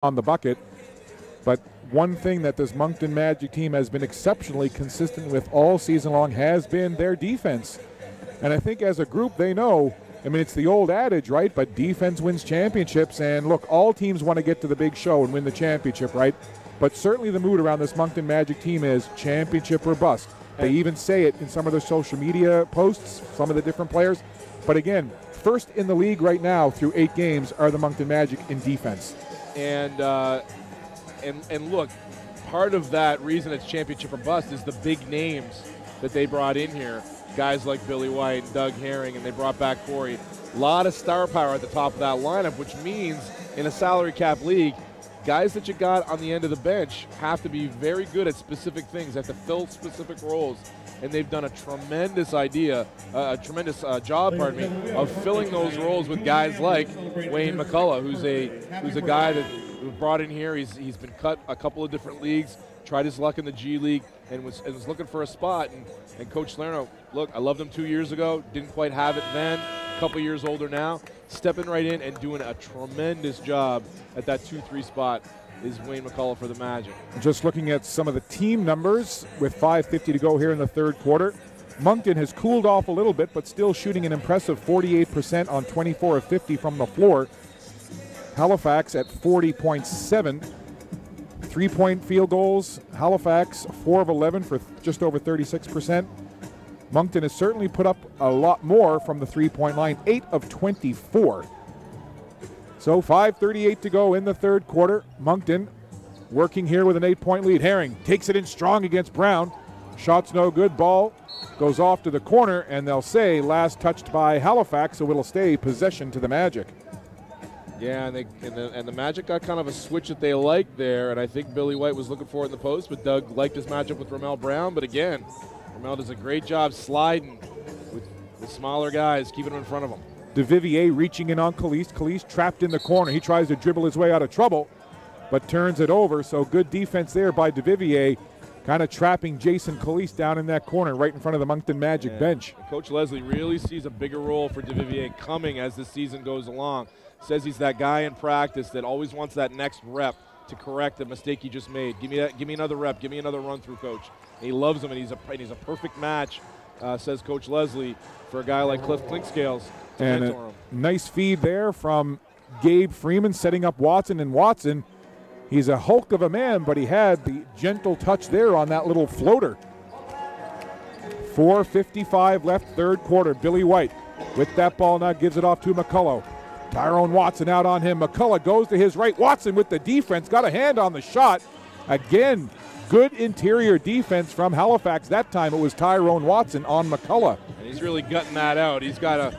on the bucket. But one thing that this Moncton Magic team has been exceptionally consistent with all season long has been their defense. And I think as a group they know, I mean, it's the old adage, right? But defense wins championships. And look, all teams want to get to the big show and win the championship, right? But certainly the mood around this Moncton Magic team is championship or bust. They even say it in some of their social media posts, some of the different players. But again, first in the league right now through 8 games are the Moncton Magic in defense. And look, part of that reason it's championship or bust is the big names that they brought in here. Guys like Billy White and Doug Herring, and they brought back Corey. A lot of star power at the top of that lineup, which means in a salary cap league, guys that you got on the end of the bench have to be very good at specific things, have to fill specific roles. And they've done a tremendous job, of filling those roles with guys like Wayne McCullough, who's a guy that was brought in here. He's been cut a couple of different leagues, tried his luck in the G League, and was looking for a spot. And Coach Salerno, look, I loved him 2 years ago, didn't quite have it then, a couple years older now, stepping right in and doing a tremendous job at that 2-3 spot is Wayne McCullough for the Magic. Just looking at some of the team numbers with 5:50 to go here in the third quarter. Moncton has cooled off a little bit, but still shooting an impressive 48% on 24 of 50 from the floor. Halifax at 40.7. 3-point field goals. Halifax 4 of 11 for just over 36%. Moncton has certainly put up a lot more from the 3-point line, 8 of 24. So 5:38 to go in the third quarter. Moncton working here with an 8-point lead. Herring takes it in strong against Brown. Shot's no good. Ball goes off to the corner, and they'll say last touched by Halifax, so it'll stay possession to the Magic. Yeah, and the Magic got kind of a switch that they liked there, and I think Billy White was looking for it in the post, but Doug liked his matchup with Ramel Brown. But again, Ramel does a great job sliding with the smaller guys, keeping them in front of him. DeVivier reaching in on Caliste. Caliste trapped in the corner. He tries to dribble his way out of trouble, but turns it over. So good defense there by DeVivier, kind of trapping Jason Caliste down in that corner right in front of the Moncton Magic bench. Coach Leslie really sees a bigger role for DeVivier coming as the season goes along. Says he's that guy in practice that always wants that next rep to correct the mistake he just made. Give me another rep. Give me another run through, Coach. And he loves him, and he's a perfect match, says Coach Leslie, for a guy like Cliff Clinkscale. And a nice feed there from Gabe Freeman setting up Watson. And Watson, he's a hulk of a man, but he had the gentle touch there on that little floater. 4:55 left, third quarter. Billy White with that ball now gives it off to McCullough. Tyrone Watson out on him. McCullough goes to his right. Watson with the defense, got a hand on the shot. Again, good interior defense from Halifax. That time it was Tyrone Watson on McCullough. And he's really gutting that out. He's got a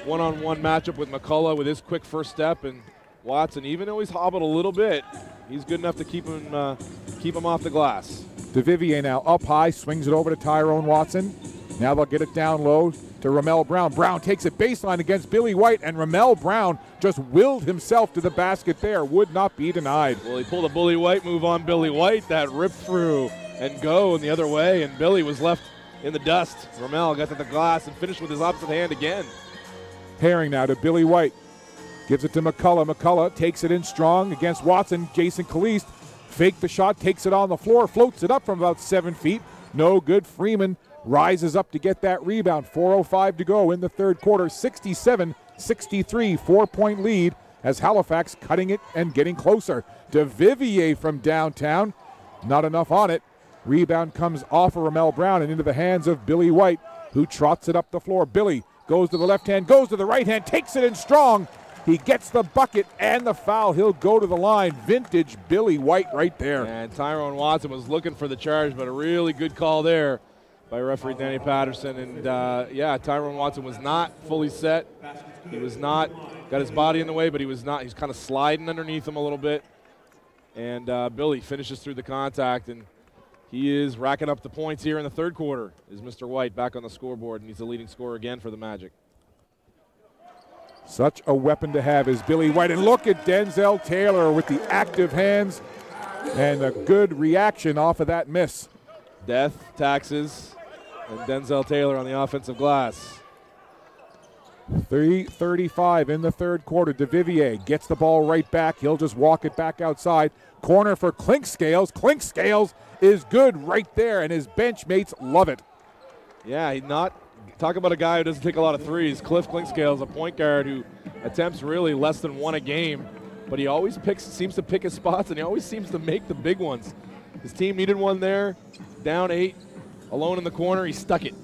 one-on-one matchup with McCullough with his quick first step, and Watson, even though he's hobbled a little bit, he's good enough to keep him off the glass. DeVivier now up high, swings it over to Tyrone Watson. Now they'll get it down low to Ramel Brown. Brown takes it baseline against Billy White, and Ramel Brown just willed himself to the basket there. Would not be denied. Well, he pulled a Billy White move on Billy White, that rip through and go in the other way, and Billy was left in the dust. Ramel got to the glass and finished with his opposite hand again. Herring now to Billy White. Gives it to McCullough. McCullough takes it in strong against Watson. Jason Caliste faked the shot, takes it on the floor, floats it up from about 7 feet. No good. Freeman rises up to get that rebound. 4:05 to go in the third quarter. 67-63, 4-point lead as Halifax cutting it and getting closer. DeVivier from downtown. Not enough on it. Rebound comes off of Ramel Brown and into the hands of Billy White, who trots it up the floor. Billy goes to the left hand, goes to the right hand, takes it in strong. He gets the bucket and the foul. He'll go to the line. Vintage Billy White right there. And Tyrone Watson was looking for the charge, but a really good call there by referee Danny Patterson. And Tyrone Watson was not fully set. He was not, got his body in the way, but he was not. He's kind of sliding underneath him a little bit. And Billy finishes through the contact, and he is racking up the points here in the third quarter. Is Mr. White back on the scoreboard, and he's the leading scorer again for the Magic. Such a weapon to have is Billy White. And look at Denzel Taylor with the active hands and a good reaction off of that miss. Death, taxes, and Denzel Taylor on the offensive glass. 3:35 in the third quarter. DeVivier gets the ball right back. He'll just walk it back outside. Corner for Clinkscales. Clinkscales is good right there, and his bench mates love it. Yeah, talk about a guy who doesn't take a lot of threes. Cliff Clinkscale is a point guard who attempts really less than one a game, but he always seems to pick his spots, and he always seems to make the big ones. His team needed one there, down 8, alone in the corner. He stuck it.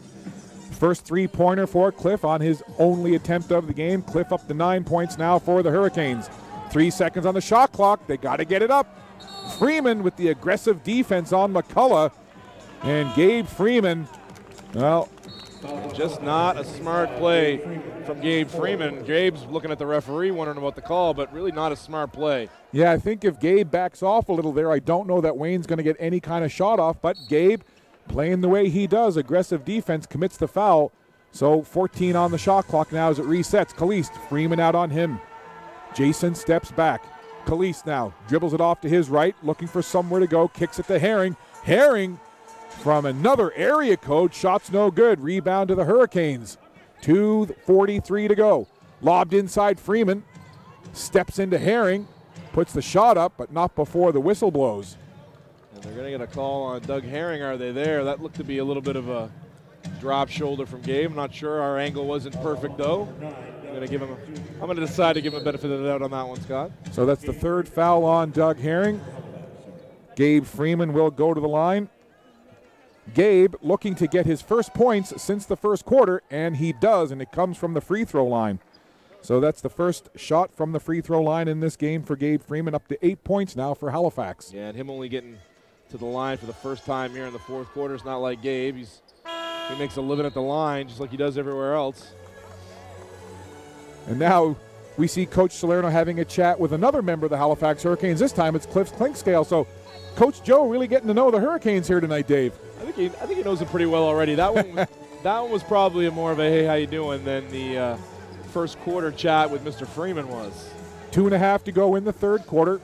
First three-pointer for Cliff on his only attempt of the game. Cliff up to 9 points now for the Hurricanes. 3 seconds on the shot clock. They got to get it up. Freeman with the aggressive defense on McCullough. And Gabe Freeman, well, just not a smart play from Gabe Freeman. Gabe's looking at the referee, wondering about the call, but really not a smart play. Yeah, I think if Gabe backs off a little there, I don't know that Wayne's going to get any kind of shot off, but Gabe, playing the way he does, aggressive defense, commits the foul. So 14 on the shot clock now as it resets. Kalist, Freeman out on him. Jason steps back. Kalist now dribbles it off to his right, looking for somewhere to go, kicks it to Herring. Herring from another area code, shots no good. Rebound to the Hurricanes. 2:43 to go. Lobbed inside Freeman. Steps into Herring. Puts the shot up, but not before the whistle blows. And they're going to get a call on Doug Herring. Are they there? That looked to be a little bit of a drop shoulder from Gabe. I'm not sure. Our angle wasn't perfect, though. I'm going to decide to give him a benefit of the doubt on that one, Scott. So that's the third foul on Doug Herring. Gabe Freeman will go to the line. Gabe looking to get his first points since the first quarter, and he does, and it comes from the free throw line. So that's the first shot from the free throw line in this game for Gabe Freeman, up to 8 points now for Halifax. Yeah, and him only getting to the line for the first time here in the fourth quarter is not like Gabe. He makes a living at the line just like he does everywhere else. And now we see Coach Salerno having a chat with another member of the Halifax Hurricanes. This time it's Cliff Clinkscale. So Coach Joe really getting to know the Hurricanes here tonight, Dave. I think he knows it pretty well already. That one was probably more of a hey, how you doing than the first quarter chat with Mr. Freeman was. 2.5 to go in the third quarter.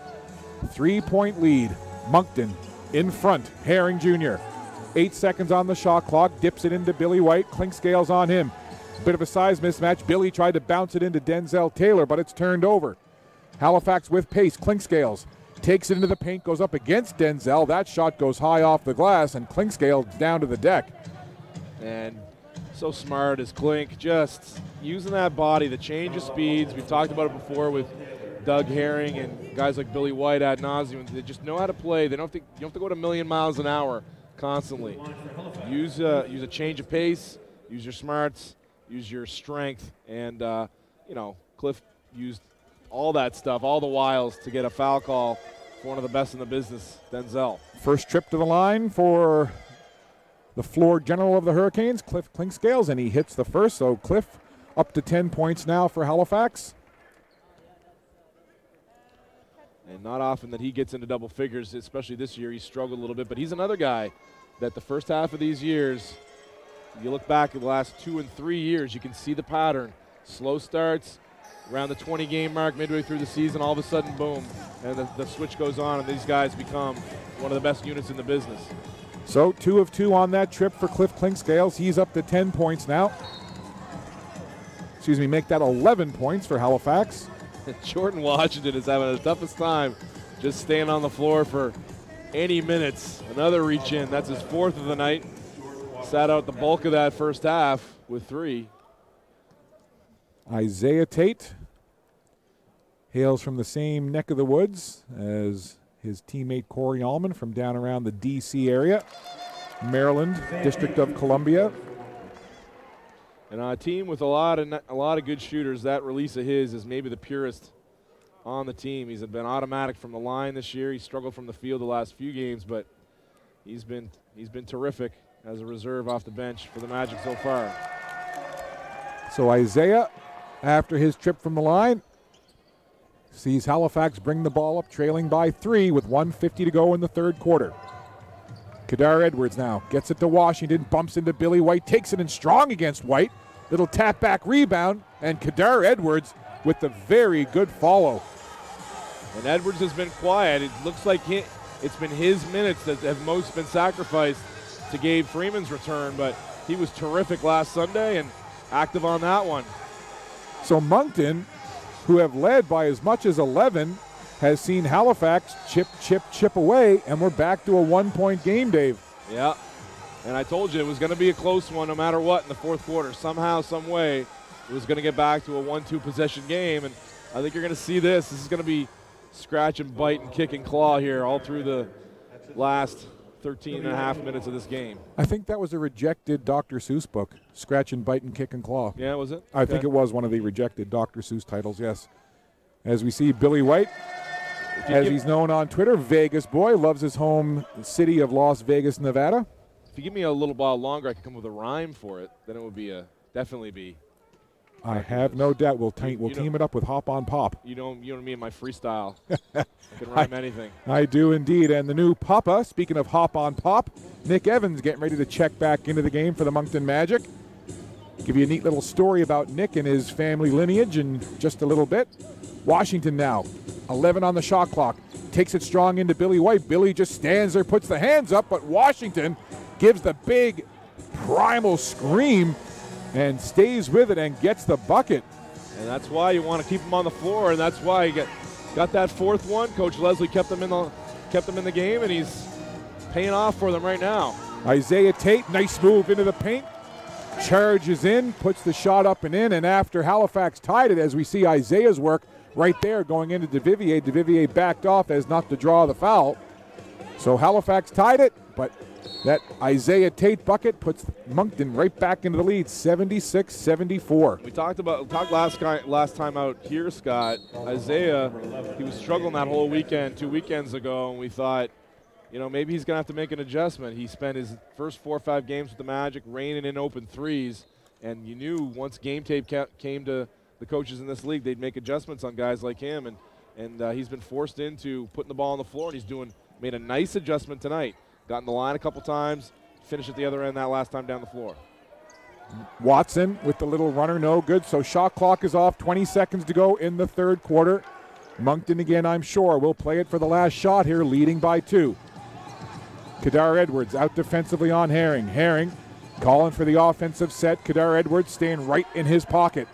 3-point lead. Moncton in front. Herring Jr. 8 seconds on the shot clock. Dips it into Billy White. Clinkscale's on him. Bit of a size mismatch. Billy tried to bounce it into Denzel Taylor, but it's turned over. Halifax with pace. Clinkscales takes it into the paint, goes up against Denzel. That shot goes high off the glass, and Clinkscale down to the deck. And so smart is Clink, just using that body, the change of speeds. We've talked about it before with Doug Herring and guys like Billy White ad nauseum. They just know how to play. You don't have to go to a million miles an hour constantly. Use a change of pace, use your smarts, use your strength, and Cliff used all that stuff, all the wiles to get a foul call for one of the best in the business, Denzel. First trip to the line for the floor general of the Hurricanes, Cliff Clinkscales, and he hits the first. So Cliff up to 10 points now for Halifax. And not often that he gets into double figures, especially this year. He struggled a little bit, but he's another guy that the first half of these years, you look back at the last 2 and 3 years, you can see the pattern. Slow starts, around the 20-game mark, midway through the season, all of a sudden, boom, and the switch goes on, and these guys become one of the best units in the business. So 2 of 2 on that trip for Cliff Clinkscales. He's up to 10 points now. Make that 11 points for Halifax. Jordan Washington is having the toughest time just staying on the floor for any minutes. Another reach in. That's his 4th of the night. Sat out the bulk of that first half with 3. Isaiah Tate hails from the same neck of the woods as his teammate Corey Allman from down around the D.C. area, Maryland, District of Columbia. And a team with a lot of good shooters. That release of his is maybe the purest on the team. He's been automatic from the line this year. He struggled from the field the last few games, but he's been terrific as a reserve off the bench for the Magic so far. So Isaiah, after his trip from the line, sees Halifax bring the ball up, trailing by 3 with 1:50 to go in the third quarter. Kadar Edwards now gets it to Washington, bumps into Billy White, takes it in strong against White. Little tap back rebound, and Kadar Edwards with the very good follow. And Edwards has been quiet. It looks like it's been his minutes that have most been sacrificed to Gabe Freeman's return, but he was terrific last Sunday and active on that one. So Moncton, who have led by as much as 11, has seen Halifax chip away, and we're back to a 1-point game, Dave. Yeah, and I told you it was going to be a close one no matter what in the fourth quarter. Somehow, some way, it was going to get back to a 1-2 possession game, and I think you're going to see this. This is going to be scratch and bite and kick and claw here all through the last 13 and a half minutes of this game. I think that was a rejected Dr. Seuss book, Scratch and Bite and Kick and Claw. Yeah, was it? I think it was one of the rejected Dr. Seuss titles, yes. As we see Billy White, as he's known on Twitter, Vegas boy, loves his home city of Las Vegas, Nevada. If you give me a little while longer, I could come up with a rhyme for it. Then it would be definitely be. I have no doubt we'll team it up with Hop on Pop. You know me and my freestyle. I can rhyme anything. I do indeed. And the new Papa, speaking of Hop on Pop, Nick Evans getting ready to check back into the game for the Moncton Magic. Give you a neat little story about Nick and his family lineage in just a little bit. Washington now, 11 on the shot clock. Takes it strong into Billy White. Billy just stands there, puts the hands up, but Washington gives the big primal scream and stays with it and gets the bucket. And that's why you want to keep him on the floor, and that's why you got that fourth one. Coach Leslie kept them in the game, and he's paying off for them right now. Isaiah Tate, nice move into the paint. Charges in, puts the shot up and in, and after Halifax tied it, as we see Isaiah's work right there going into DeVivier. DeVivier backed off as not to draw the foul. So Halifax tied it, but that Isaiah Tate bucket puts Moncton right back into the lead, 76-74. We talked last time out here, Scott. Isaiah, he was struggling that whole weekend 2 weekends ago, and we thought, maybe he's going to have to make an adjustment. He spent his first 4 or 5 games with the Magic raining in open threes, and you knew once game tape came to the coaches in this league, they'd make adjustments on guys like him, and he's been forced into putting the ball on the floor, and he's made a nice adjustment tonight. Got in the line a couple times, finished at the other end that last time down the floor. Watson with the little runner, no good. So shot clock is off, 20 seconds to go in the third quarter. Moncton again, I'm sure, will play it for the last shot here, leading by 2. Kadar Edwards out defensively on Herring. Herring calling for the offensive set. Kadar Edwards staying right in his pocket.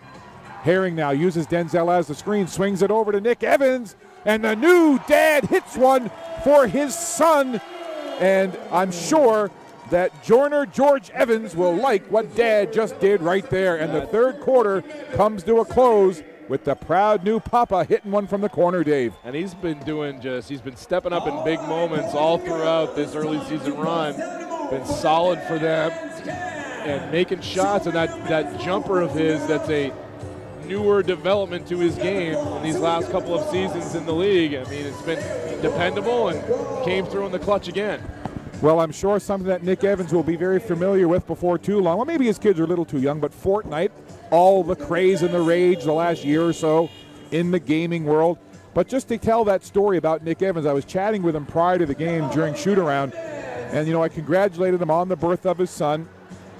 Herring now uses Denzel as the screen, swings it over to Nick Evans, and the new dad hits one for his son. And I'm sure that George Evans will like what Dad just did right there. And the third quarter comes to a close with the proud new Papa hitting one from the corner, Dave. And he's been he's been stepping up in big moments all throughout this early season run. Been solid for them and making shots. And that jumper of his, that's a newer development to his game in these last couple of seasons in the league. I mean, it's been dependable and came through in the clutch again. Well, I'm sure something that Nick Evans will be very familiar with before too long. Well, maybe his kids are a little too young, but Fortnite, all the craze and the rage the last year or so in the gaming world. But just to tell that story about Nick Evans, I was chatting with him prior to the game during shoot-around, and, I congratulated him on the birth of his son.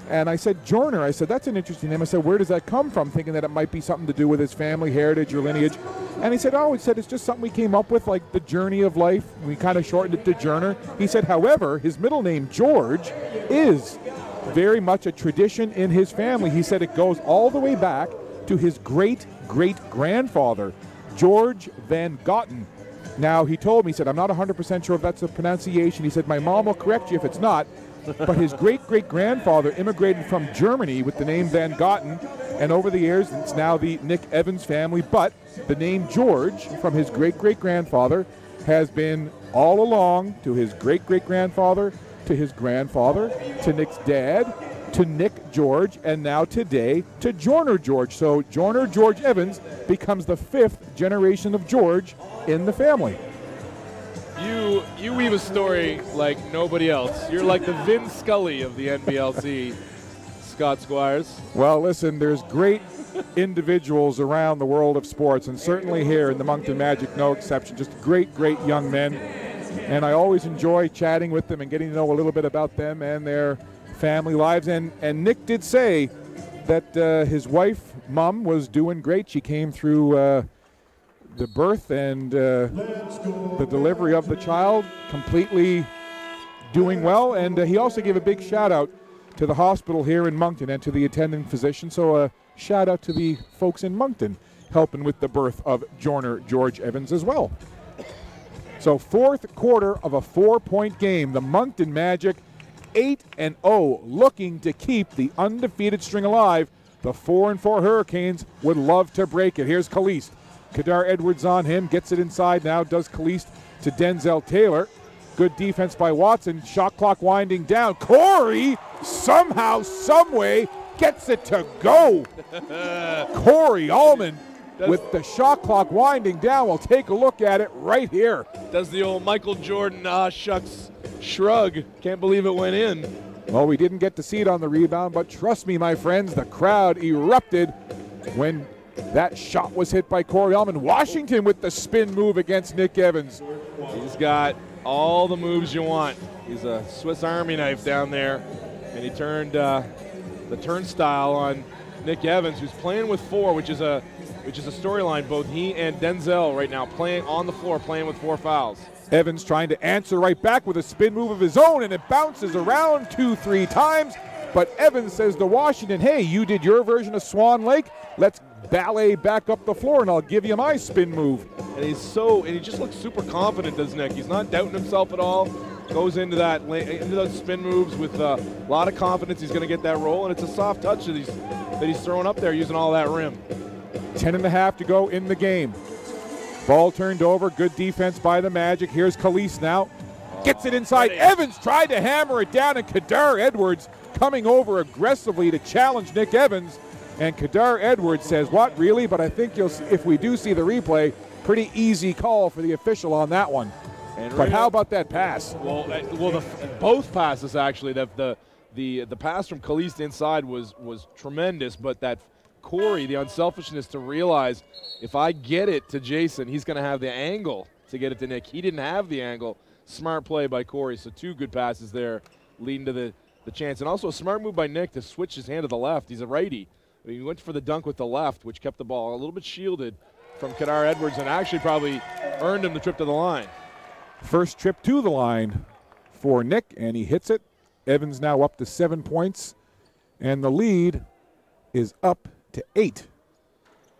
And I said, Jorner, I said, that's an interesting name. I said, where does that come from? Thinking that it might be something to do with his family heritage or lineage. And he said, it's just something we came up with, like the journey of life. We kind of shortened it to Jorner. He said, however, his middle name, George, is very much a tradition in his family. He said it goes all the way back to his great-great-grandfather, George Van Gotten. Now, he told me, he said, I'm not 100% sure if that's the pronunciation. He said, my mom will correct you if it's not. But his great-great-grandfather immigrated from Germany with the name Van Gotten, and over the years, it's now the Nick Evans family, but the name George from his great-great-grandfather has been all along to his great-great-grandfather, to his grandfather, to Nick's dad, to Nick George, and now today to Jorner George. So Jorner George Evans becomes the 5th generation of George in the family. You weave a story like nobody else. You're like the Vin Scully of the NBLC, Scott Squires. Well, listen, there's great individuals around the world of sports, and certainly here in the Moncton Magic, no exception. Just great young men. And I always enjoy chatting with them and getting to know a little bit about them and their family lives. And Nick did say that his wife, Mom, was doing great. She came through the birth and the delivery of the child completely doing well. And he also gave a big shout out to the hospital here in Moncton and to the attending physician. So a shout out to the folks in Moncton helping with the birth of Jorner George Evans as well. So fourth quarter of a 4-point game. The Moncton Magic 8-0, looking to keep the undefeated string alive. The 4-4 Hurricanes would love to break it. Here's Caliste. Kadar Edwards on him, gets it inside now, does Caliste to Denzel Taylor. Good defense by Watson. Shot clock winding down. Corey somehow, someway gets it to go. Corey Allman with the shot clock winding down. We'll take a look at it right here. Does the old Michael Jordan shucks shrug. Can't believe it went in. Well, we didn't get to see it on the rebound, but trust me, my friends, the crowd erupted when that shot was hit by Corey Allman. Washington with the spin move against Nick Evans. He's got all the moves you want. He's a Swiss Army knife down there, and he turned the turnstile on Nick Evans, who's playing with 4, which is a storyline. Both he and Denzel right now playing on the floor, playing with 4 fouls. Evans trying to answer right back with a spin move of his own, and it bounces around 2-3 times. But Evans says to Washington, hey, you did your version of Swan Lake. Let's ballet back up the floor, and I'll give you my spin move. And he just looks super confident, does Nick? He's not doubting himself at all. Goes into those spin moves with a lot of confidence. He's going to get that roll, and it's a soft touch that he's throwing up there using all that rim. 10.5 to go in the game. Ball turned over. Good defense by the Magic. Here's Caliste now. Gets it inside. Evans tried to hammer it down, and Kadar Edwards coming over aggressively to challenge Nick Evans. And Kadar Edwards says, what, really? But I think you'll see, if we do see the replay, pretty easy call for the official on that one. But how about that pass? Well, both passes actually. The pass from Caliste inside was tremendous, but that Corey, the unselfishness to realize if I get it to Jason, he's going to have the angle to get it to Nick. He didn't have the angle. Smart play by Corey. So 2 good passes there leading to the chance. And also a smart move by Nick to switch his hand to the left. He's a righty. He went for the dunk with the left, which kept the ball a little bit shielded from Kadar Edwards and actually probably earned him the trip to the line. First trip to the line for Nick, and he hits it. Evans now up to 7 points, and the lead is up to 8.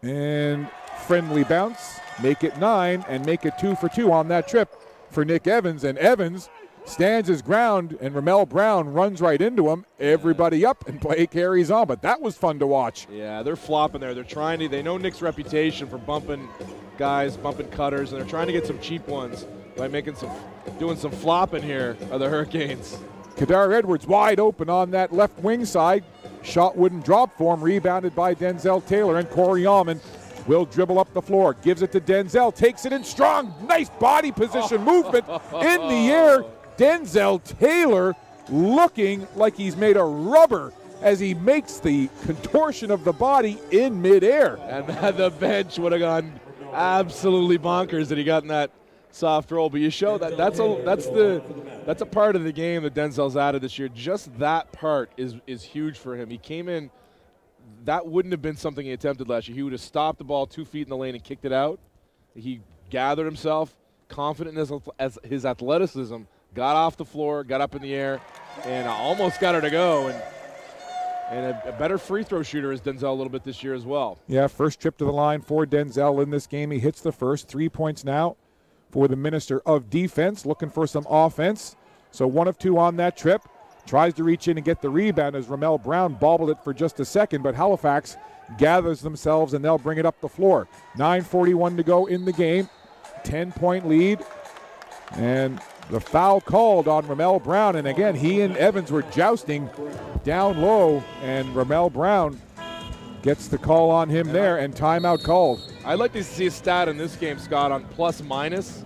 And friendly bounce, make it 9, and make it 2 for 2 on that trip for Nick Evans. And Evans stands his ground, and Ramel Brown runs right into him. Everybody up, and play carries on. But that was fun to watch. Yeah, they're flopping there. They're trying to. They know Nick's reputation for bumping guys, bumping cutters, and they're trying to get some cheap ones by doing some flopping here of the Hurricanes. Kadar Edwards wide open on that left wing side. Shot wouldn't drop for him. Rebounded by Denzel Taylor, and Corey Allman will dribble up the floor. Gives it to Denzel. Takes it in strong. Nice body position movement in the air. Denzel Taylor looking like he's made of rubber as he makes the contortion of the body in midair. And the bench would have gone absolutely bonkers that he got in that soft roll. But you show that's a part of the game that Denzel's added this year. Just that part is huge for him. He came in. That wouldn't have been something he attempted last year. He would have stopped the ball 2 feet in the lane and kicked it out. He gathered himself, confident in his athleticism, got off the floor, got up in the air, and almost got her to go. And a better free throw shooter is Denzel a little bit this year as well. Yeah, first trip to the line for Denzel in this game. He hits the first. 3 points now for the Minister of Defense, looking for some offense. So 1 of 2 on that trip. Tries to reach in and get the rebound as Ramel Brown bobbled it for just a second, but Halifax gathers themselves and they'll bring it up the floor. 9:41 to go in the game. 10-point lead. And the foul called on Ramel Brown. And again, he and Evans were jousting down low, and Ramel Brown gets the call on him there, and timeout called. I'd like to see a stat in this game, Scott, on plus minus,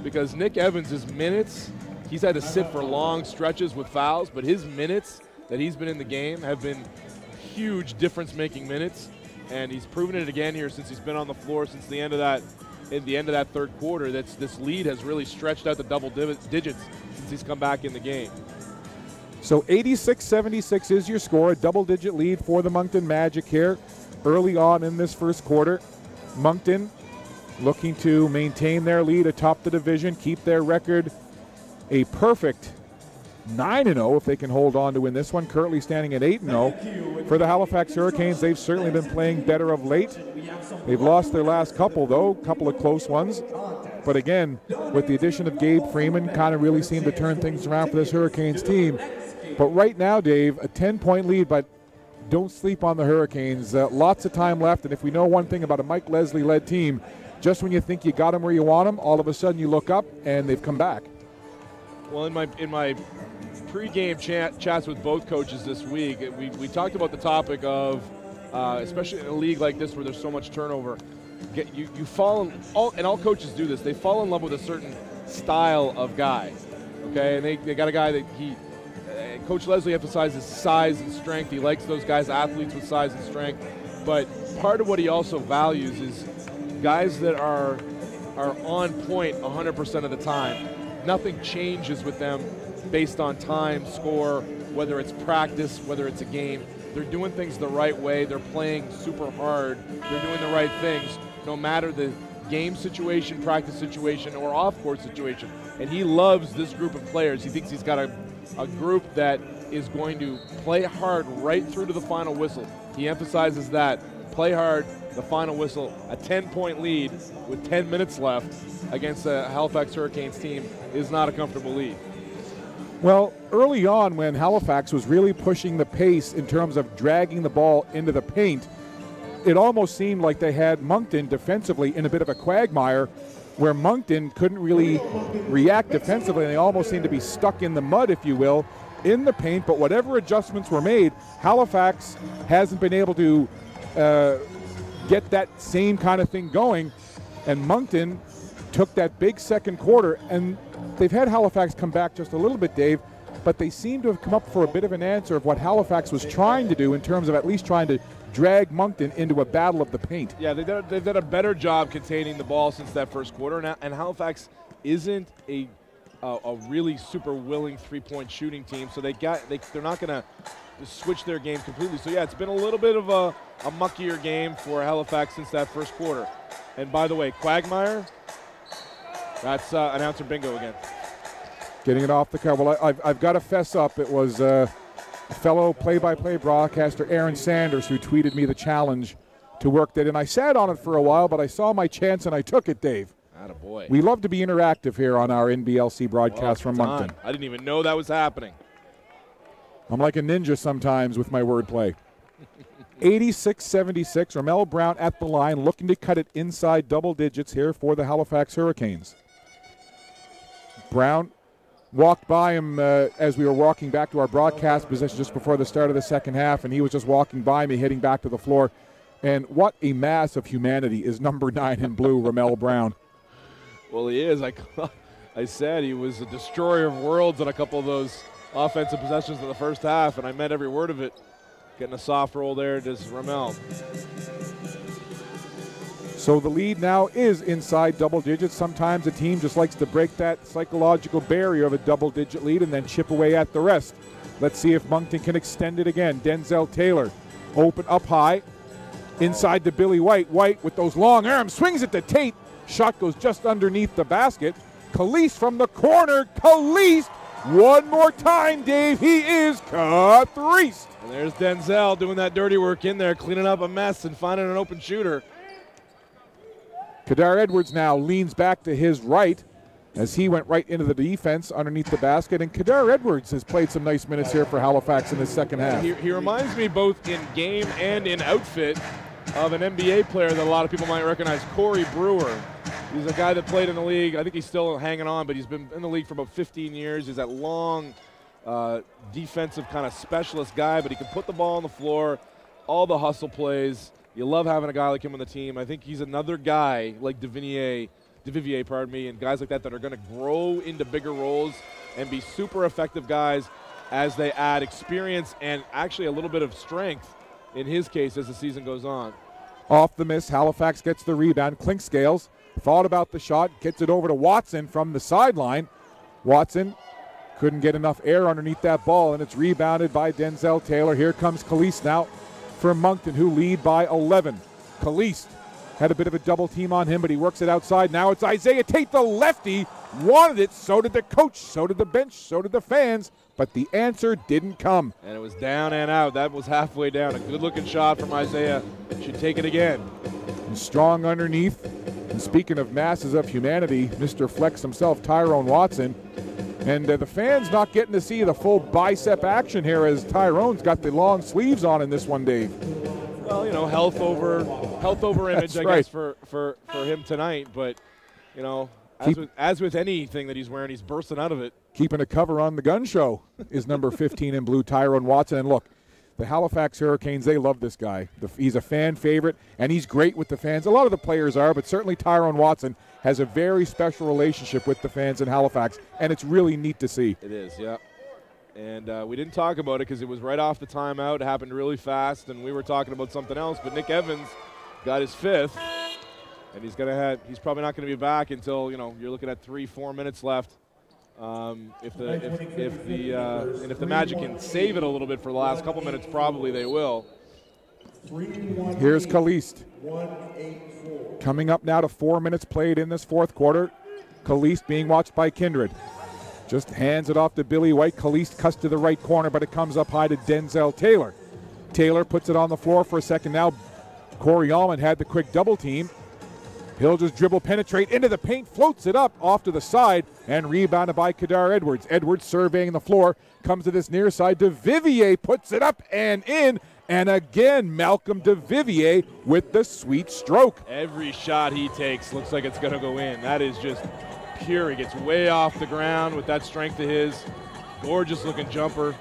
because Nick Evans' minutes, he's had to sit for long stretches with fouls, but his minutes that he's been in the game have been huge difference-making minutes, and he's proven it again here since he's been on the floor since the end of that third quarter. This lead has really stretched out to double digits since he's come back in the game. So 86-76 is your score, a double-digit lead for the Moncton Magic here early on in this first quarter. Moncton looking to maintain their lead atop the division, keep their record a perfect 9-0 if they can hold on to win this one. Currently standing at 8-0. For the Halifax Hurricanes, they've certainly been playing better of late. They've lost their last couple, though, a couple of close ones. But again, with the addition of Gabe Freeman, kind of really seemed to turn things around for this Hurricanes team. But right now, Dave, a 10-point lead, but don't sleep on the Hurricanes. Lots of time left, and if we know one thing about a Mike Leslie-led team, just when you think you got them where you want them, all of a sudden you look up and they've come back. Well, in my pre-game chats with both coaches this week, we talked about the topic of, especially in a league like this where there's so much turnover, you fall in, and all coaches do this, they fall in love with a certain style of guy, okay? And they got a guy that Coach Leslie emphasizes size and strength. He likes those guys, athletes with size and strength. But part of what he also values is guys that are on point 100% of the time. Nothing changes with them based on time, score, whether it's practice, whether it's a game. They're doing things the right way. They're playing super hard. They're doing the right things, no matter the game situation, practice situation, or off-court situation. And he loves this group of players. He thinks he's got a group that is going to play hard right through to the final whistle. He emphasizes that. Play hard, the final whistle. A 10-point lead with 10 minutes left against the Halifax Hurricanes team is not a comfortable lead. Well, early on when Halifax was really pushing the pace in terms of dragging the ball into the paint, it almost seemed like they had Moncton defensively in a bit of a quagmire where Moncton couldn't really react defensively, and they almost seemed to be stuck in the mud, if you will, in the paint. But whatever adjustments were made, Halifax hasn't been able to get that same kind of thing going, and Moncton took that big second quarter, and they've had Halifax come back just a little bit, Dave, but they seem to have come up for a bit of an answer of what Halifax was trying to do in terms of at least trying to drag Moncton into a battle of the paint. Yeah, they've done a better job containing the ball since that first quarter, and Halifax isn't a really super willing three-point shooting team, so they're not going to switch their game completely. So yeah, it's been a little bit of a muckier game for Halifax since that first quarter. And by the way, quagmire, that's announcer bingo again. Getting it off the cover. Well, I've got to fess up. It was fellow play-by-play broadcaster Aaron Sanders who tweeted me the challenge to work that, and I sat on it for a while, but I saw my chance and I took it, Dave. Attaboy. We love to be interactive here on our NBLC broadcast from Moncton. I didn't even know that was happening. I'm like a ninja sometimes with my wordplay. 86-76, Ramel Brown at the line, looking to cut it inside double digits here for the Halifax Hurricanes. Brown walked by him as we were walking back to our broadcast position just before the start of the second half, and he was just walking by me, heading back to the floor. And what a mass of humanity is number 9 in blue, Ramel Brown. Well, he is. I said he was a destroyer of worlds on a couple of those offensive possessions in the first half, and I meant every word of it. Getting a soft roll there to Ramel. So the lead now is inside double digits. Sometimes a team just likes to break that psychological barrier of a double-digit lead and then chip away at the rest. Let's see if Moncton can extend it again. Denzel Taylor open up high. Inside to Billy White. White with those long arms swings it to Tate. Shot goes just underneath the basket. Calise from the corner. Calise one more time, Dave. He is Cathreast. And there's Denzel doing that dirty work in there, cleaning up a mess and finding an open shooter. Kadar Edwards now leans back to his right as he went right into the defense underneath the basket. And Kadar Edwards has played some nice minutes here for Halifax in the second half. He reminds me both in game and in outfit of an NBA player that a lot of people might recognize, Corey Brewer. He's a guy that played in the league. I think he's still hanging on, but he's been in the league for about 15 years. He's that long defensive kind of specialist guy, but he can put the ball on the floor, all the hustle plays. You love having a guy like him on the team. I think he's another guy like DeVivier, and guys like that that are going to grow into bigger roles and be super effective guys as they add experience and actually a little bit of strength in his case as the season goes on. Off the miss, Halifax gets the rebound. Clinkscales thought about the shot, gets it over to Watson from the sideline. Watson couldn't get enough air underneath that ball, and it's rebounded by Denzel Taylor. Here comes Calise now for Moncton, who lead by 11. Calise Had a bit of a double team on him, but he works it outside. Now it's Isaiah Tate, the lefty. Wanted it, so did the coach, so did the bench, so did the fans, but the answer didn't come. And it was down and out. That was halfway down. A good-looking shot from Isaiah. Should take it again. And strong underneath. And speaking of masses of humanity, Mr. Flex himself, Tyrone Watson. And the fans not getting to see the full bicep action here as Tyrone's got the long sleeves on in this one, Dave. Well, you know, health over image, I guess, for him tonight. But, you know, as with anything that he's wearing, he's bursting out of it. Keeping a cover on the gun show is number 15 in blue, Tyrone Watson. And look, the Halifax Hurricanes, they love this guy. He's a fan favorite, and he's great with the fans. A lot of the players are, but certainly Tyrone Watson has a very special relationship with the fans in Halifax, and it's really neat to see. It is, yeah. And we didn't talk about it because it was right off the timeout. It happened really fast, and we were talking about something else. But Nick Evans got his 5th, and he's probably not going to be back until, you know, you're looking at 3-4 minutes left. If the Magic can save it a little bit for the last couple minutes, probably they will. Here's Caliste. Coming up now to 4 minutes played in this fourth quarter. Caliste being watched by Kindred. Just hands it off to Billy White. Caliste cuts to the right corner, but it comes up high to Denzel Taylor. Taylor puts it on the floor for a second now. Corey Allman had the quick double team. He'll just dribble, penetrate into the paint, floats it up off to the side, and rebounded by Kadar Edwards. Edwards surveying the floor, comes to this near side. DeVivier puts it up and in, and again, Malcolm DeVivier with the sweet stroke. Every shot he takes looks like it's going to go in. That is just pure. He gets way off the ground with that strength of his. Gorgeous looking jumper.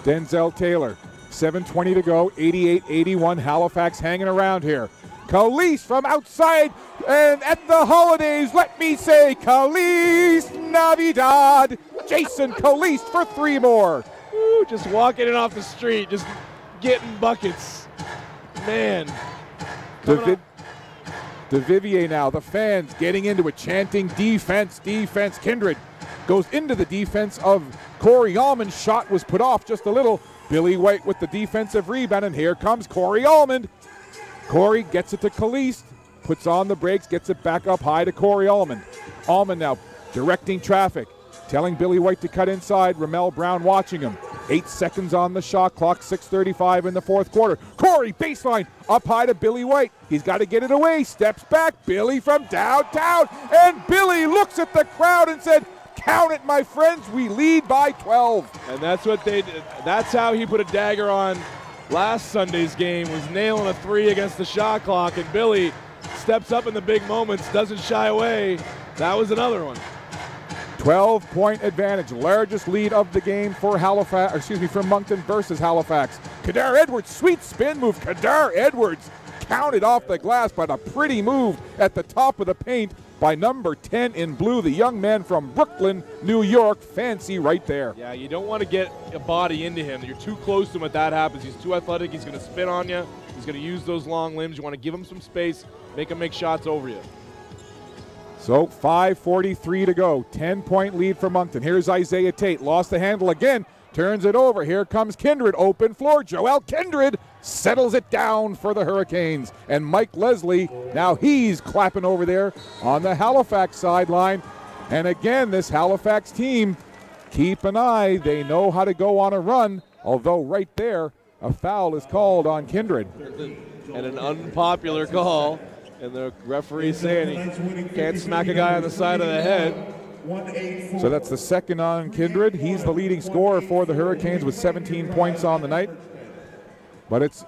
Denzel Taylor, 7:20 to go, 88-81, Halifax hanging around here. Caliste from outside, and at the holidays, let me say, Caliste Navidad. Jason Caliste for 3 more. Ooh, just walking in off the street, just getting buckets. Man. DeVivier now, the fans getting into it, chanting defense, defense. Kindred goes into the defense of Corey Allman. Shot was put off just a little. Billy White with the defensive rebound, and here comes Corey Allman. Corey gets it to Caliste, puts on the brakes, gets it back up high to Corey Allman. Allman now directing traffic, telling Billy White to cut inside. Ramel Brown watching him. 8 seconds on the shot clock, 6:35 in the fourth quarter. Corey, baseline, up high to Billy White. He's got to get it away, steps back. Billy from downtown, and Billy looks at the crowd and said, count it, my friends, we lead by 12. And that's what they did. That's how he put a dagger on last Sunday's game, was nailing a 3 against the shot clock, and Billy steps up in the big moments, doesn't shy away. That was another one. 12-point advantage, largest lead of the game for for Moncton versus Halifax. Kadar Edwards, sweet spin move. Kadar Edwards counted off the glass, but a pretty move at the top of the paint by number 10 in blue, the young man from Brooklyn, New York. Fancy right there. Yeah, you don't want to get a body into him. You're too close to him when that happens. He's too athletic. He's going to spin on you. He's going to use those long limbs. You want to give him some space, make him make shots over you. So 5:43 to go, 10-point lead for Moncton. Here's Isaiah Tate, lost the handle again, turns it over. Here comes Kindred, open floor. Joel Kindred settles it down for the Hurricanes. And Mike Leslie, now he's clapping over there on the Halifax sideline. And again, this Halifax team, keep an eye. They know how to go on a run, although right there, a foul is called on Kindred. And an unpopular call. And the referee saying he can't smack a guy on the side of the head. So that's the second on Kindred. He's the leading scorer for the Hurricanes with 17 points on the night. But it's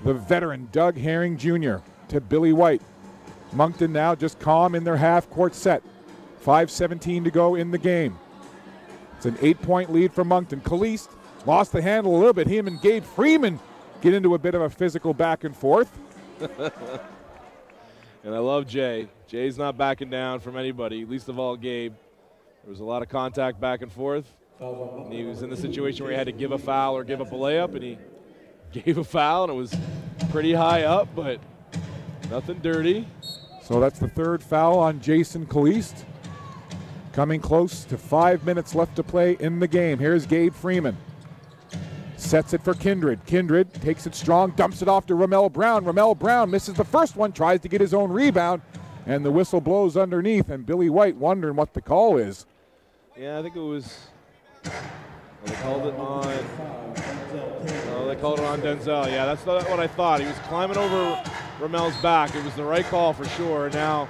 the veteran Doug Herring Jr. to Billy White. Moncton now just calm in their half-court set. 5:17 to go in the game. It's an 8-point lead for Moncton. Caliste lost the handle a little bit. Him and Gabe Freeman get into a bit of a physical back and forth. And I love Jay. Jay's not backing down from anybody, least of all Gabe. There was a lot of contact back and forth. And he was in the situation where he had to give a foul or give up a layup, and he gave a foul, and it was pretty high up, but nothing dirty. So that's the third foul on Jason Caliste. Coming close to 5 minutes left to play in the game. Here's Gabe Freeman. Sets it for Kindred. Kindred takes it strong, dumps it off to Ramel Brown. Ramel Brown misses the first one, tries to get his own rebound, and the whistle blows underneath, and Billy White wondering what the call is. Yeah, I think it was. They called it on. They called it on Denzel. Yeah, that's not what I thought. He was climbing over Ramel's back. It was the right call for sure. Now,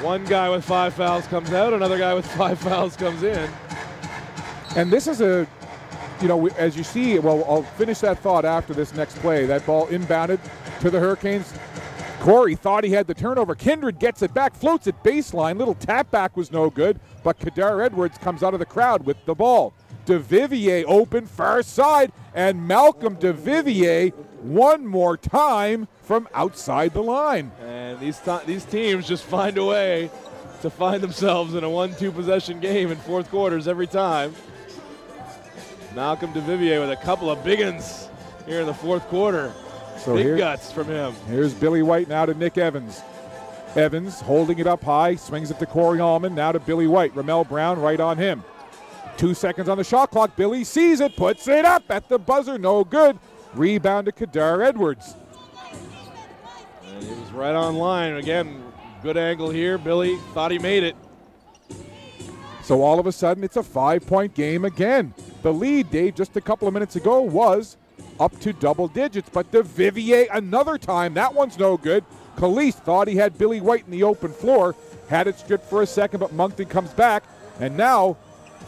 one guy with 5 fouls comes out, another guy with 5 fouls comes in. And this is a, as you see, well, I'll finish that thought after this next play. That ball inbounded to the Hurricanes. Corey thought he had the turnover. Kindred gets it back, floats it baseline. Little tap back was no good, but Kadar Edwards comes out of the crowd with the ball. DeVivier open far side, and Malcolm DeVivier one more time from outside the line. And these teams just find a way to find themselves in a 1-2 possession game in fourth quarters every time. Malcolm DeVivier with a couple of big uns here in the fourth quarter. So big guts from him. Here's Billy White now to Nick Evans. Evans holding it up high, swings it to Corey Allman, now to Billy White. Ramel Brown right on him. 2 seconds on the shot clock. Billy sees it, puts it up at the buzzer, no good. Rebound to Kadar Edwards. And he was right on line. Again, good angle here. Billy thought he made it. So all of a sudden, it's a 5-point game again. The lead, Dave, just a couple of minutes ago was up to double digits, but DeVivier another time. That one's no good. Calise thought he had Billy White in the open floor, had it stripped for a second, but Moncton comes back, and now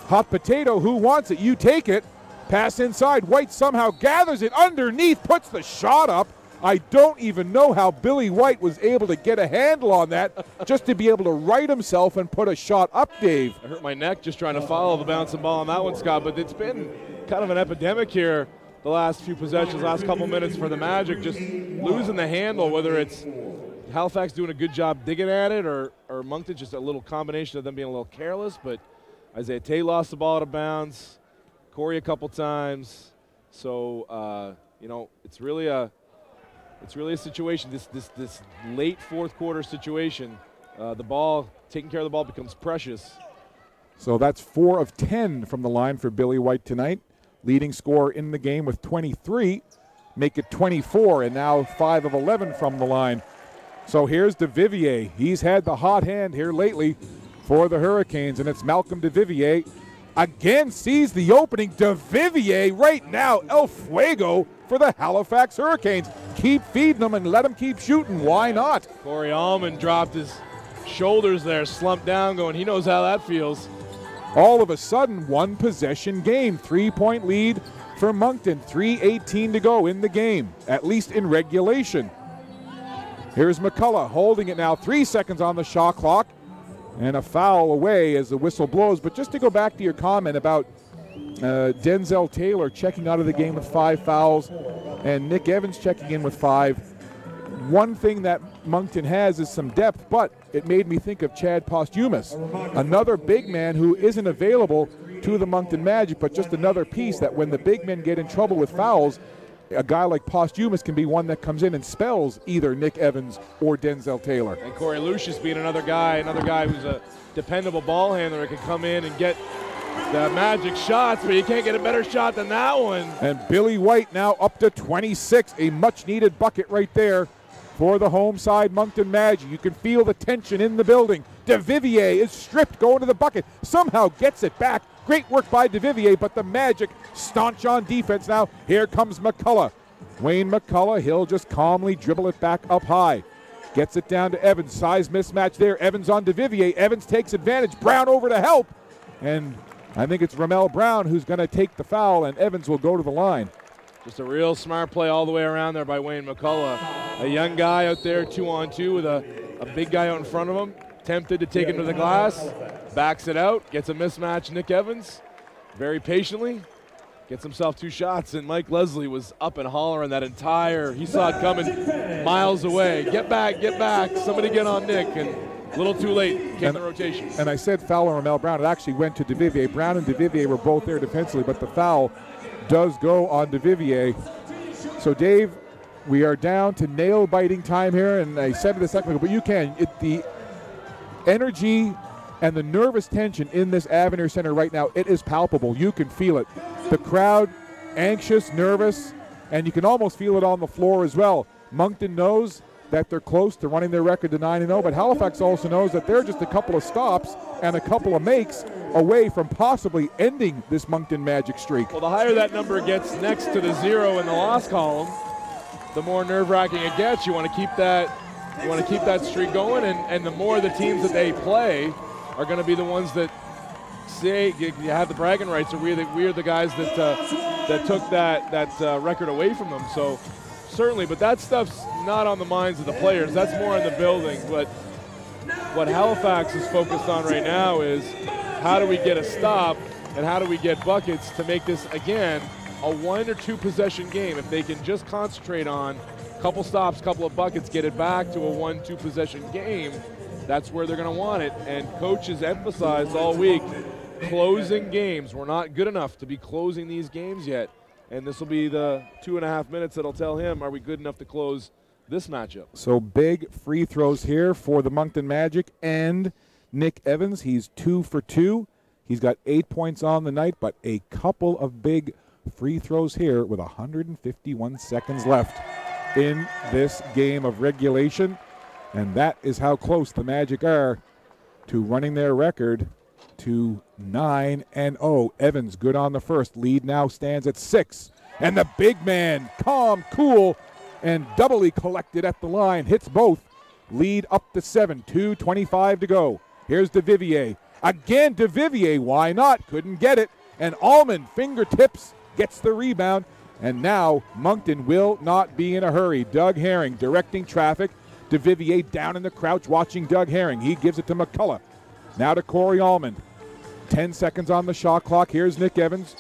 hot potato, who wants it? You take it. Pass inside. White somehow gathers it underneath, puts the shot up. I don't even know how Billy White was able to get a handle on that just to be able to right himself and put a shot up, Dave. I hurt my neck just trying to follow the bouncing ball on that one, Scott, but it's been kind of an epidemic here the last few possessions, last couple minutes for the Magic, just losing the handle, whether it's Halifax doing a good job digging at it or Moncton, just a little combination of them being a little careless, but Isaiah Tate lost the ball out of bounds, Corey a couple times, so it's really a situation. This late fourth quarter situation, taking care of the ball becomes precious. So that's 4 of 10 from the line for Billy White tonight. Leading scorer in the game with 23, make it 24, and now 5 of 11 from the line. So here's DeVivier. He's had the hot hand here lately for the Hurricanes, and it's Malcolm DeVivier. Again sees the opening. DeVivier right now, El Fuego for the Halifax Hurricanes. Keep feeding them and let them keep shooting. Why not? Corey Allman dropped his shoulders there, slumped down going, he knows how that feels. All of a sudden, 1 possession game. 3-point lead for Moncton. 3:18 to go in the game, at least in regulation. Here's McCullough holding it now. 3 seconds on the shot clock. And a foul away as the whistle blows. But just to go back to your comment about Denzel Taylor checking out of the game with 5 fouls and Nick Evans checking in with 5. One thing that Moncton has is some depth, but it made me think of Chad Posthumus, another big man who isn't available to the Moncton Magic, but just another piece that when the big men get in trouble with fouls, a guy like Posthumus can be one that comes in and spells either Nick Evans or Denzel Taylor. And Corey Lucius being another guy who's a dependable ball handler that can come in and get the Magic shots, but you can't get a better shot than that one. And Billy White now up to 26, a much-needed bucket right there for the home side Moncton Magic. You can feel the tension in the building. DeVivier is stripped, going to the bucket, somehow gets it back. Great work by DeVivier, but the Magic staunch on defense now. Here comes McCullough. Wayne McCullough, he'll just calmly dribble it back up high. Gets it down to Evans, size mismatch there. Evans on DeVivier, Evans takes advantage. Brown over to help, and I think it's Ramel Brown who's going to take the foul, and Evans will go to the line. Just a real smart play all the way around there by Wayne McCullough. A young guy out there 2-on-2 with a big guy out in front of him. Tempted to take him to the glass. Backs it out. Gets a mismatch. Nick Evans very patiently gets himself 2 shots. And Mike Leslie was up and hollering that entire, he saw it coming miles away. Get back, get back. Somebody get on Nick. And a little too late. Came the rotation. And I said foul on Ramel Brown. It actually went to DeVivier. Brown and DeVivier were both there defensively, but the foul does go on DeVivier. So, Dave, we are down to nail-biting time here, and I said it a second ago, but you can. The energy and the nervous tension in this Avenir Center right now, it is palpable. You can feel it. The crowd anxious, nervous, and you can almost feel it on the floor as well. Moncton knows that they're close to running their record to 9-0, but Halifax also knows that they're just a couple of stops and a couple of makes away from possibly ending this Moncton Magic streak. Well, the higher that number gets next to the 0 in the loss column, the more nerve-wracking it gets. You want to keep that streak going, and the more the teams that they play are going to be the ones that say you have the bragging rights, or we're the guys that took that record away from them. So certainly, but that stuff's not on the minds of the players. That's more in the building. But what Halifax is focused on right now is how do we get a stop and how do we get buckets to make this, again, a 1 or 2 possession game. If they can just concentrate on a couple stops, couple of buckets, get it back to a 1-2 possession game, that's where they're going to want it. And coaches emphasized all week, closing games. We're not good enough to be closing these games yet. And this will be the 2.5 minutes that'll tell him, are we good enough to close this matchup? So big free throws here for the Moncton Magic and Nick Evans. He's 2 for 2. He's got 8 points on the night, but a couple of big free throws here with 151 seconds left in this game of regulation. And that is how close the Magic are to running their record to 9-0. Evans good on the first. Lead now stands at 6. And the big man, calm, cool, and doubly collected at the line. Hits both. Lead up to 7. 2:25 to go. Here's DeVivier. Again, DeVivier, why not? Couldn't get it. And Allman, fingertips, gets the rebound. And now Moncton will not be in a hurry. Doug Herring directing traffic. DeVivier down in the crouch watching Doug Herring. He gives it to McCullough. Now to Corey Allman. 10 seconds on the shot clock. Here's Nick Evans.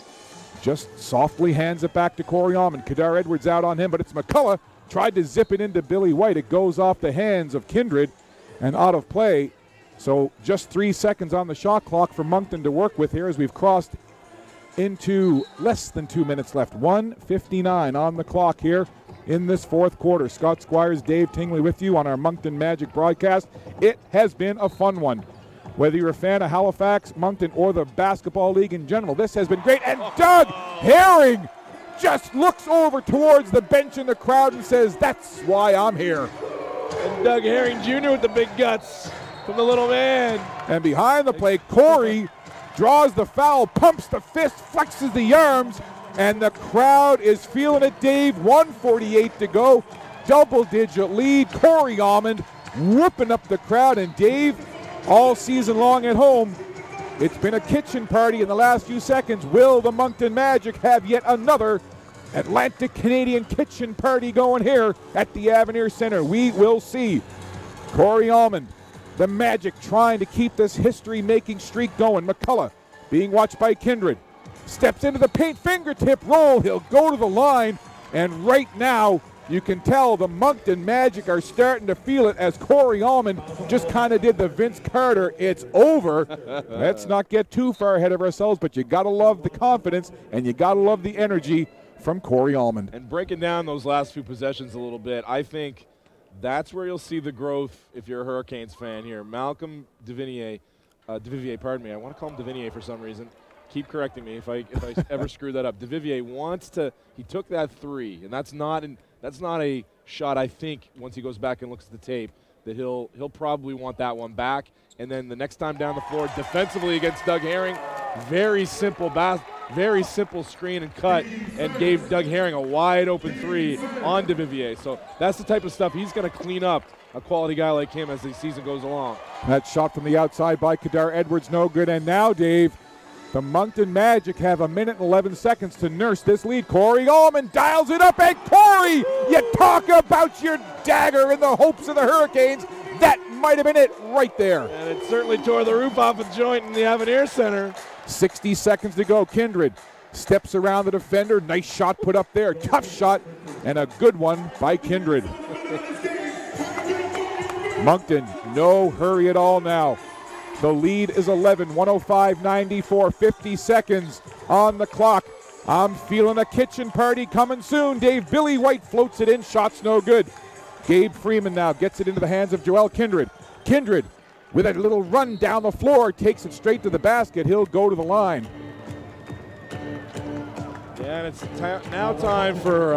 Just softly hands it back to Corey Allman. Kadar Edwards out on him, but it's McCullough. Tried to zip it into Billy White. It goes off the hands of Kindred and out of play. So just 3 seconds on the shot clock for Moncton to work with here as we've crossed into less than 2 minutes left. 1:59 on the clock here in this fourth quarter. Scott Squires, Dave Tingley with you on our Moncton Magic broadcast. It has been a fun one. Whether you're a fan of Halifax, Moncton, or the basketball league in general, this has been great. And Doug Herring just looks over towards the bench in the crowd and says, that's why I'm here. And Doug Herring Jr. with the big guts from the little man. And behind the play, Corey draws the foul, pumps the fist, flexes the arms, and the crowd is feeling it, Dave. 1:48 to go. Double-digit lead. Corey Allman whooping up the crowd. And Dave, all season long at home, it's been a kitchen party in the last few seconds. Will the Moncton Magic have yet another Atlantic Canadian kitchen party going here at the Avenir Center? We will see. Corey Allman, the Magic trying to keep this history-making streak going. McCullough being watched by Kindred. Steps into the paint, fingertip roll. He'll go to the line, and right now you can tell the Moncton Magic are starting to feel it as Corey Allman just kind of did the Vince Carter, it's over. Let's not get too far ahead of ourselves, but you got to love the confidence and you got to love the energy from Corey Allman. And breaking down those last few possessions a little bit, I think that's where you'll see the growth if you're a Hurricanes fan here. Malcolm DeVivier, pardon me, I want to call him DeVinier for some reason. Keep correcting me if I ever screw that up. DeVivier wants to, he took that 3, and that's not a shot, I think, once he goes back and looks at the tape, that he'll probably want that one back. And then the next time down the floor, defensively against Doug Herring, very simple screen and cut, and gave Doug Herring a wide open 3 on DeVivier. So that's the type of stuff he's going to clean up, a quality guy like him, as the season goes along. That shot from the outside by Kadar Edwards, no good. And now, Dave, the Moncton Magic have 1 minute and 11 seconds to nurse this lead. Corey Allman dials it up, and Corey, you talk about your dagger in the hopes of the Hurricanes. That might have been it right there. And it certainly tore the roof off a joint in the Avenir Center. 60 seconds to go. Kindred steps around the defender. Nice shot put up there. Tough shot, and a good one by Kindred. Moncton, no hurry at all now. The lead is 11, 105-94, 50 seconds on the clock. I'm feeling a kitchen party coming soon, Dave. Billy White floats it in, shots no good. Gabe Freeman now gets it into the hands of Joel Kindred. Kindred, with a little run down the floor, takes it straight to the basket. He'll go to the line. Yeah, And it's now time for,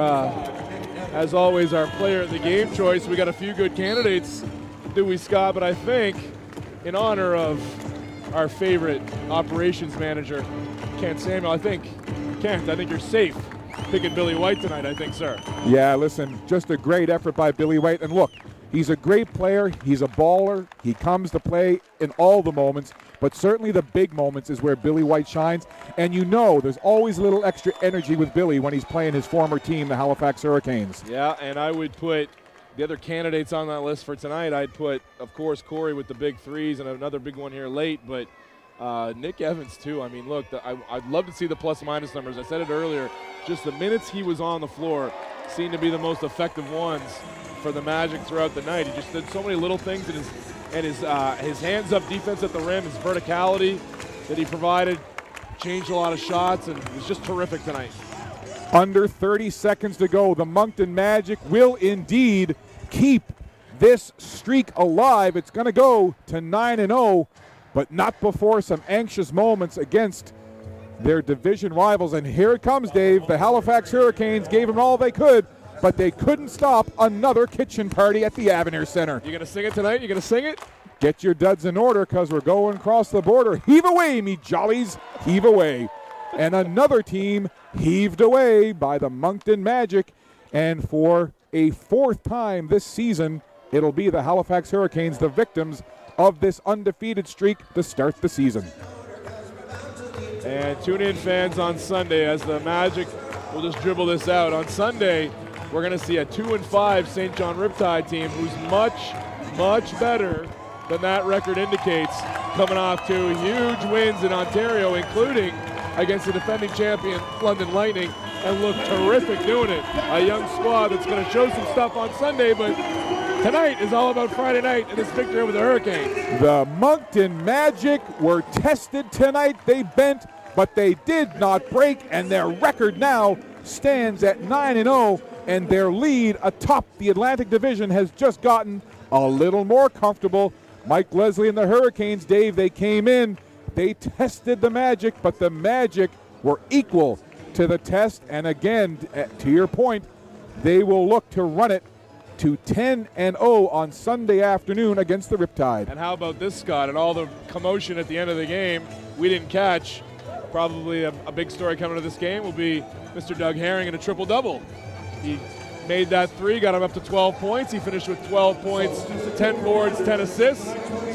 as always, our player of the game choice. We got a few good candidates, do we, Scott? But I think, in honor of our favorite operations manager, Kent Samuel, I think you're safe picking Billy White tonight, I think, sir. Yeah, listen, just a great effort by Billy White. And look, he's a great player. He's a baller. He comes to play in all the moments, but certainly the big moments is where Billy White shines. And you know there's always a little extra energy with Billy when he's playing his former team, the Halifax Hurricanes. Yeah, and I would put the other candidates on that list for tonight. I'd put, of course, Corey with the big threes and another big one here late, but Nick Evans, too. I mean, look, I'd love to see the plus-minus numbers. I said it earlier. Just the minutes he was on the floor seemed to be the most effective ones for the Magic throughout the night. He just did so many little things, and his hands-up defense at the rim, his verticality that he provided, changed a lot of shots, and it was just terrific tonight. Under 30 seconds to go. The Moncton Magic will indeed keep this streak alive. It's going to go to 9-0, but not before some anxious moments against their division rivals. And here it comes, Dave. The Halifax Hurricanes gave them all they could, but they couldn't stop another kitchen party at the Avenir Center. You going to sing it tonight? You going to sing it? Get your duds in order, because we're going across the border. Heave away, me jollies. Heave away. And another team heaved away by the Moncton Magic. And for a fourth time this season, it'll be the Halifax Hurricanes, the victims of this undefeated streak to start the season. And tune in, fans, on Sunday as the Magic will just dribble this out. On Sunday, we're going to see a 2-5 St. John Riptide team who's much, much better than that record indicates, coming off two huge wins in Ontario, including against the defending champion London Lightning, and look terrific doing it. A young squad that's going to show some stuff on Sunday, but tonight is all about Friday night and this victory over the Hurricanes. The Moncton Magic were tested tonight. They bent, but they did not break, and their record now stands at 9-0, and their lead atop the Atlantic Division has just gotten a little more comfortable. Mike Leslie and the Hurricanes, Dave, they came in, they tested the Magic, but the Magic were equal to the test, and again, to your point, they will look to run it to 10-0 on Sunday afternoon against the Riptide. And how about this, Scott? And all the commotion at the end of the game we didn't catch. Probably a big story coming to this game will be Mr. Doug Herring in a triple-double. He made that three, got him up to 12 points. He finished with 12 points, 10 boards, 10 assists.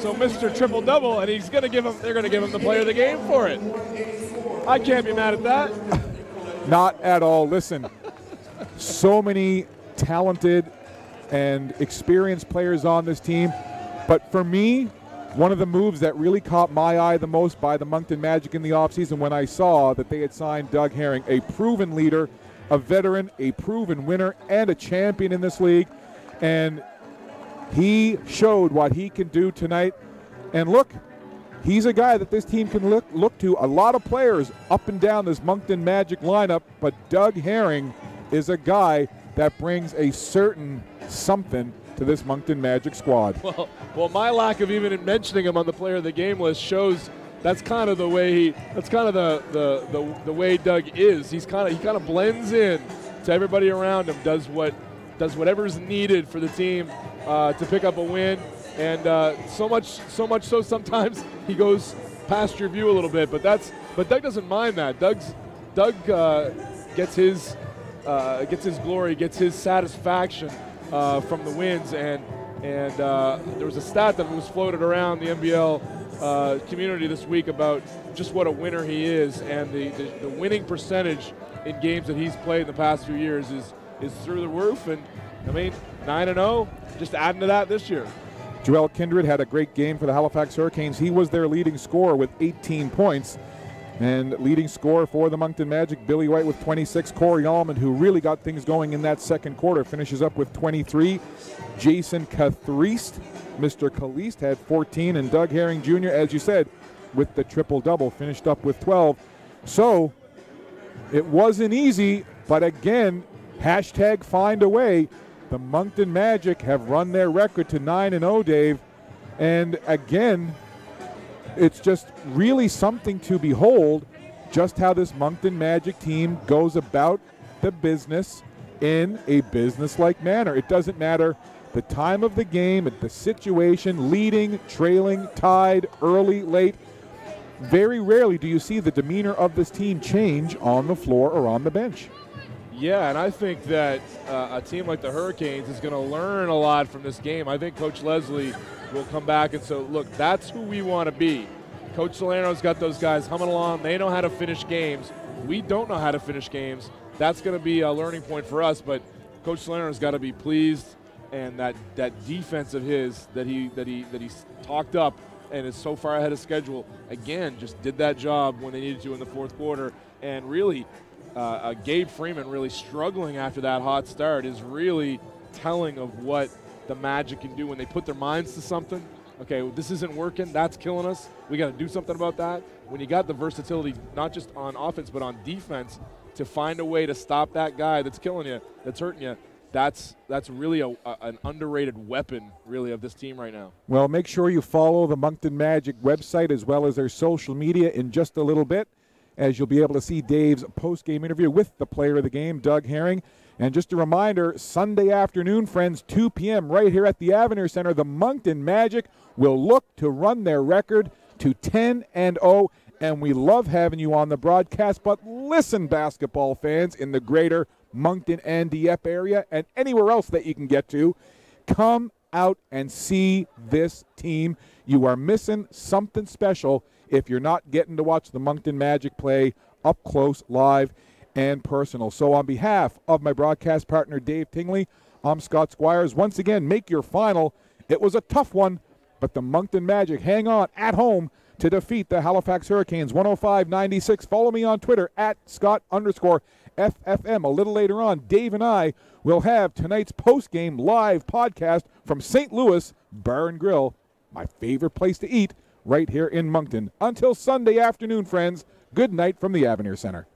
So Mr. Triple-double, and they're going to give him the player of the game for it. I can't be mad at that. Not at all. Listen, so many talented and experienced players on this team. But for me, one of the moves that really caught my eye the most by the Moncton Magic in the offseason, when I saw that they had signed Doug Herring, a proven leader, a veteran, a proven winner, and a champion in this league. And he showed what he can do tonight. And look, he's a guy that this team can look to. A lot of players up and down this Moncton Magic lineup, but Doug Herring is a guy that brings a certain something to this Moncton Magic squad. Well, my lack of even mentioning him on the player of the game list shows that's kind of the way the way Doug is. He kind of blends in to everybody around him, does whatever's needed for the team to pick up a win, and so much so sometimes he goes past your view a little bit. But Doug doesn't mind that. Doug gets his glory, gets his satisfaction from the wins, and there was a stat that was floated around the NBL community this week about just what a winner he is, and the winning percentage in games that he's played in the past few years is through the roof. And I mean, 9-0, just adding to that this year. Joel Kindred had a great game for the Halifax Hurricanes. He was their leading scorer with 18 points. And leading scorer for the Moncton Magic, Billy White with 26. Corey Allman, who really got things going in that second quarter, finishes up with 23. Jason Cathrist, Mr. Caliste, had 14. And Doug Herring Jr., as you said, with the triple-double, finished up with 12. So it wasn't easy, but again, hashtag find a way. The Moncton Magic have run their record to 9-0, Dave. And again, it's just really something to behold, just how this Moncton Magic team goes about the business in a business-like manner. It doesn't matter the time of the game, the situation, leading, trailing, tied, early, late. Very rarely do you see the demeanor of this team change on the floor or on the bench. Yeah, and I think that a team like the Hurricanes is going to learn a lot from this game. I think Coach Leslie will come back and say, look, that's who we want to be. Coach Salerno's got those guys humming along. They know how to finish games. We don't know how to finish games. That's going to be a learning point for us, but Coach Salerno's got to be pleased, and that defense of his that he's talked up and is so far ahead of schedule, again, just did that job when they needed to in the fourth quarter. And really, Gabe Freeman really struggling after that hot start is really telling of what the Magic can do when they put their minds to something. Okay, this isn't working. That's killing us. We got to do something about that. When you got the versatility, not just on offense, but on defense, to find a way to stop that guy that's killing you, that's hurting you, that's really an underrated weapon, really, of this team right now. Well, make sure you follow the Moncton Magic website as well as their social media in just a little bit, as you'll be able to see Dave's post-game interview with the player of the game, Doug Herring. And just a reminder, Sunday afternoon, friends, 2 p.m. right here at the Avenir Center, the Moncton Magic will look to run their record to 10-0. And we love having you on the broadcast. But listen, basketball fans in the greater Moncton and Dieppe area and anywhere else that you can get to, come out and see this team. You are missing something special if you're not getting to watch the Moncton Magic play up close, live, and personal. So on behalf of my broadcast partner, Dave Tingley, I'm Scott Squires. Once again, make your final. It was a tough one, but the Moncton Magic hang on at home to defeat the Halifax Hurricanes 105-96. Follow me on Twitter at Scott_FFM. A little later on, Dave and I will have tonight's post-game live podcast from St. Louis Bar and Grill, my favorite place to eat, right here in Moncton. Until Sunday afternoon, friends, good night from the Avenir Center.